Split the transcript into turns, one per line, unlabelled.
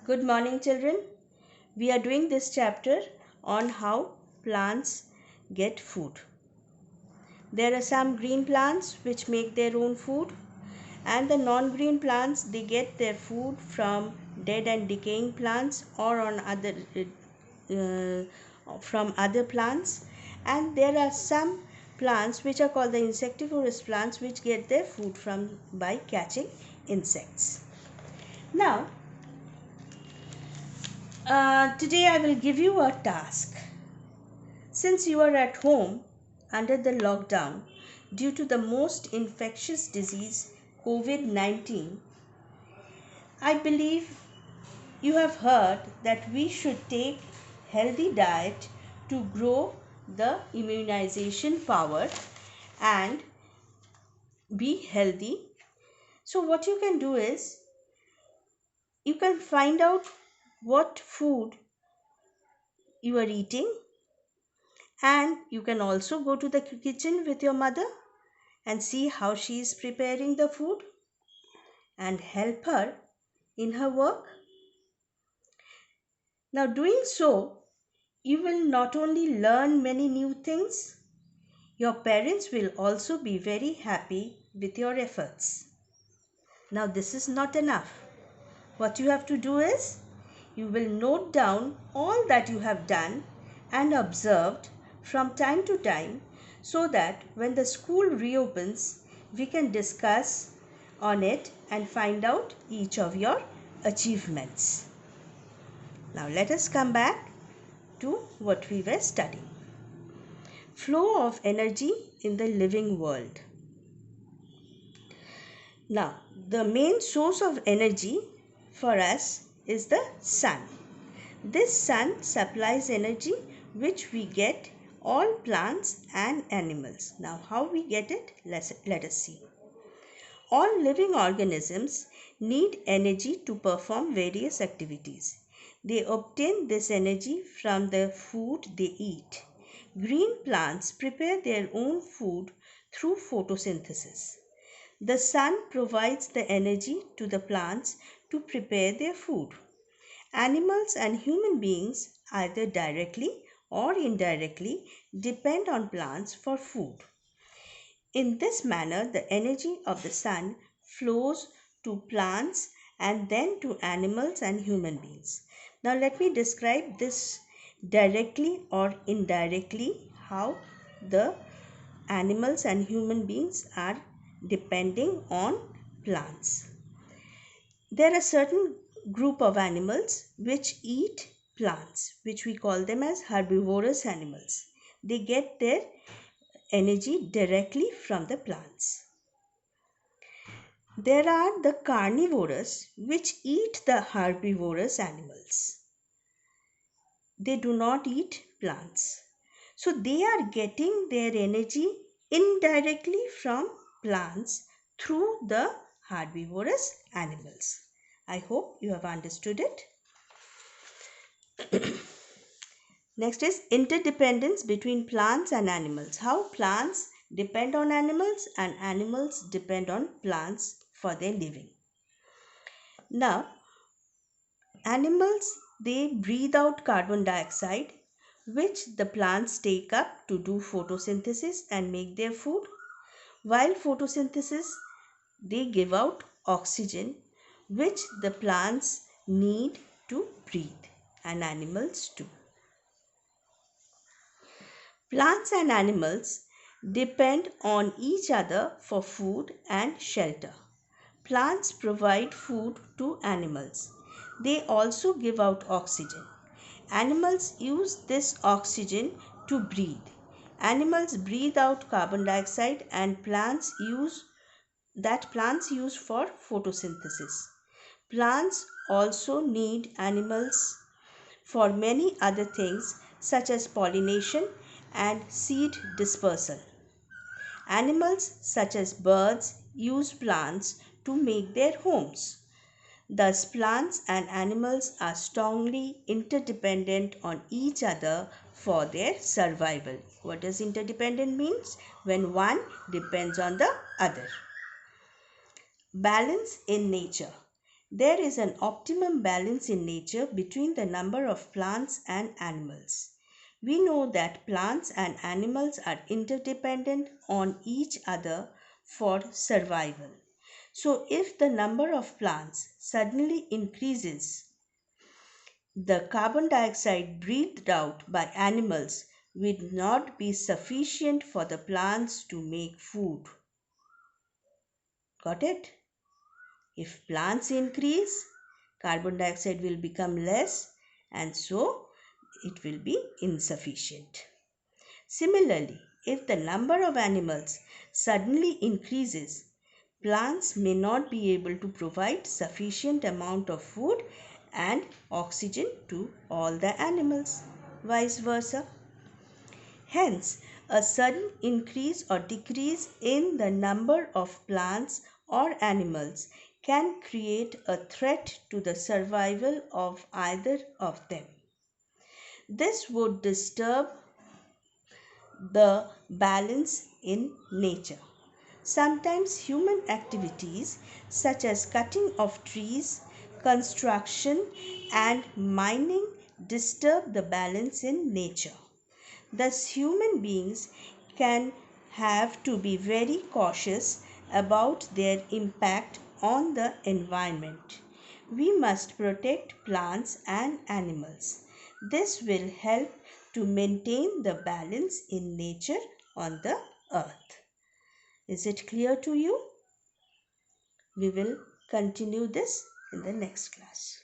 Good morning, children. We are doing this chapter on how plants get food. There are some green plants which make their own food, and the non-green plants they get their food from dead and decaying plants or from other plants. And there are some plants which are called the insectivorous plants which get their food from by catching insects. Now, today I will give you a task. Since you are at home under the lockdown due to the most infectious disease COVID-19, I believe you have heard that we should take healthy diet to grow the immunization power and be healthy. So what you can do is you can find out what food you are eating, and you can also go to the kitchen with your mother and see how she is preparing the food and help her in her work. Now, doing so, you will not only learn many new things, your parents will also be very happy with your efforts. Now, this is not enough. What you have to do is you will note down all that you have done and observed from time to time so that when the school reopens, we can discuss on it and find out each of your achievements. Now let us come back to what we were studying. Flow of energy in the living world. Now, the main source of energy for us is the sun. This sun supplies energy which we get all plants and animals. Now, how we get it? Let us see. All living organisms need energy to perform various activities. They obtain this energy from the food they eat. Green plants prepare their own food through photosynthesis. The sun provides the energy to the plants to prepare their food. Animals and human beings, either directly or indirectly, depend on plants for food. In this manner, the energy of the sun flows to plants and then to animals and human beings. Now, let me describe this directly or indirectly how the animals and human beings are depending on plants. There are certain group of animals which eat plants, which we call them as herbivorous animals. They get their energy directly from the plants. There are the carnivorous which eat the herbivorous animals. They do not eat plants. So they are getting their energy indirectly from plants through the herbivorous animals. I hope you have understood it. Next is interdependence between plants and animals. How plants depend on animals and animals depend on plants for their living. Now, animals they breathe out carbon dioxide which the plants take up to do photosynthesis and make their food. While photosynthesis they give out oxygen which the plants need to breathe, and animals too. Plants and animals depend on each other for food and shelter. Plants provide food to animals. They also give out oxygen. Animals use this oxygen to breathe. Animals breathe out carbon dioxide and plants use for photosynthesis. Plants also need animals for many other things such as pollination and seed dispersal. Animals such as birds use plants to make their homes. Thus, plants and animals are strongly interdependent on each other for their survival. What does interdependent means? When one depends on the other. Balance in nature. There is an optimum balance in nature between the number of plants and animals. We know that plants and animals are interdependent on each other for survival. So, if the number of plants suddenly increases, the carbon dioxide breathed out by animals will not be sufficient for the plants to make food. Got it? If plants increase, carbon dioxide will become less and so it will be insufficient. Similarly, if the number of animals suddenly increases, plants may not be able to provide sufficient amount of food and oxygen to all the animals, vice versa. Hence, a sudden increase or decrease in the number of plants or animals can create a threat to the survival of either of them. This would disturb the balance in nature. Sometimes human activities such as cutting of trees, construction, and mining disturb the balance in nature. Thus, human beings can have to be very cautious about their impact on the environment. We must protect plants and animals. This will help to maintain the balance in nature on the earth. Is it clear to you? We will continue this in the next class.